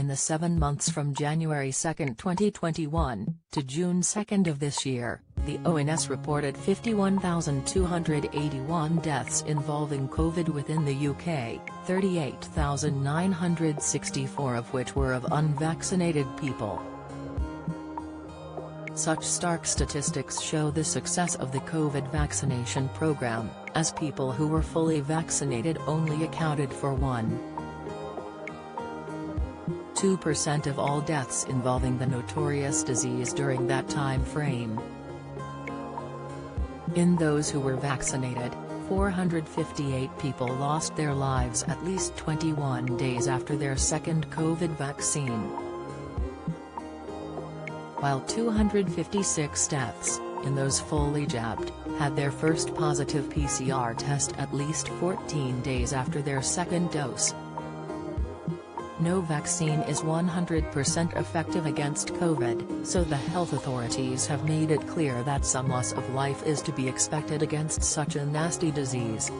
in the 7 months from January 2, 2021, to June 2 of this year, the ONS reported 51,281 deaths involving COVID within the UK, 38,964 of which were of unvaccinated people. Such stark statistics show the success of the COVID vaccination program, as people who were fully vaccinated only accounted for 1.2% of all deaths involving the notorious disease during that time frame. In those who were vaccinated, 458 people lost their lives at least 21 days after their second COVID vaccine, while 256 deaths, in those fully jabbed, had their first positive PCR test at least 14 days after their second dose. No vaccine is 100% effective against COVID, so the health authorities have made it clear that some loss of life is to be expected against such a nasty disease.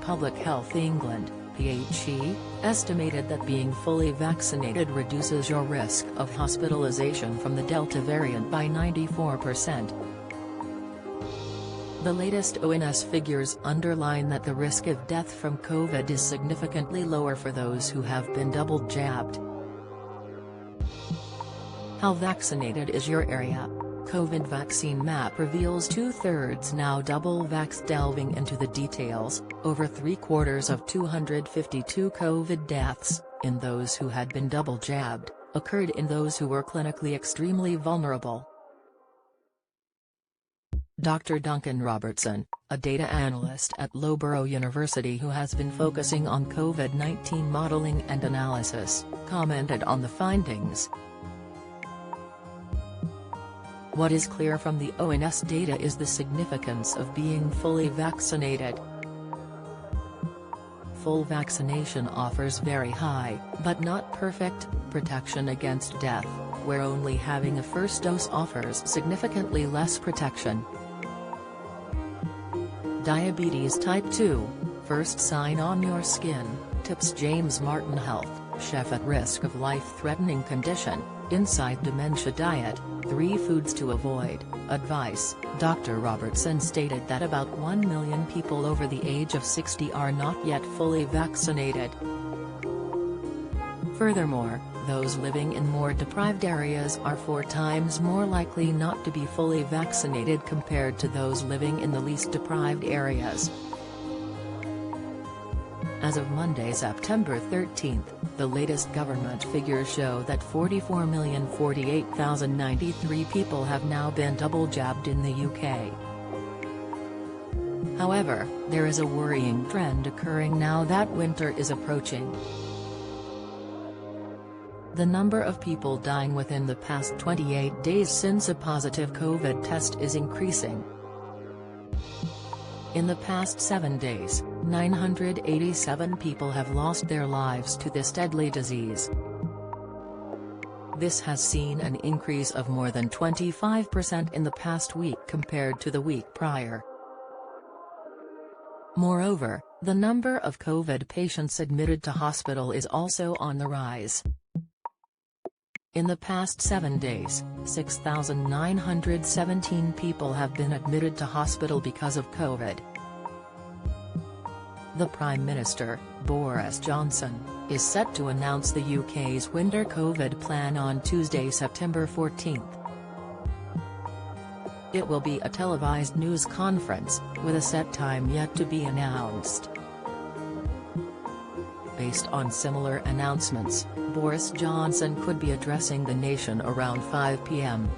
Public Health England, PHE, estimated that being fully vaccinated reduces your risk of hospitalisation from the Delta variant by 94%. The latest ONS figures underline that the risk of death from COVID is significantly lower for those who have been double jabbed. How vaccinated is your area? COVID vaccine map reveals 2/3 now double vaxxed. Delving into the details, over 3/4 of 252 COVID deaths, in those who had been double jabbed, occurred in those who were clinically extremely vulnerable. Dr. Duncan Robertson, a data analyst at Loughborough University who has been focusing on COVID-19 modeling and analysis, commented on the findings. What is clear from the ONS data is the significance of being fully vaccinated. Full vaccination offers very high, but not perfect, protection against death, where only having a first dose offers significantly less protection. Diabetes type 2, first sign on your skin, tips James Martin Health, chef at risk of life-threatening condition, inside dementia diet, 3 foods to avoid, advice. Dr. Robertson stated that about 1 million people over the age of 60 are not yet fully vaccinated. Furthermore, those living in more deprived areas are 4 times more likely not to be fully vaccinated compared to those living in the least deprived areas. As of Monday, September 13, the latest government figures show that 44,048,093 people have now been double jabbed in the UK. However, there is a worrying trend occurring now that winter is approaching. The number of people dying within the past 28 days since a positive COVID test is increasing. In the past 7 days, 987 people have lost their lives to this deadly disease. This has seen an increase of more than 25% in the past week compared to the week prior. Moreover, the number of COVID patients admitted to hospital is also on the rise. In the past 7 days, 6,917 people have been admitted to hospital because of COVID. The Prime Minister, Boris Johnson, is set to announce the UK's winter COVID plan on Tuesday, September 14. It will be a televised news conference, with a set time yet to be announced. Based on similar announcements, Boris Johnson could be addressing the nation around 5 p.m.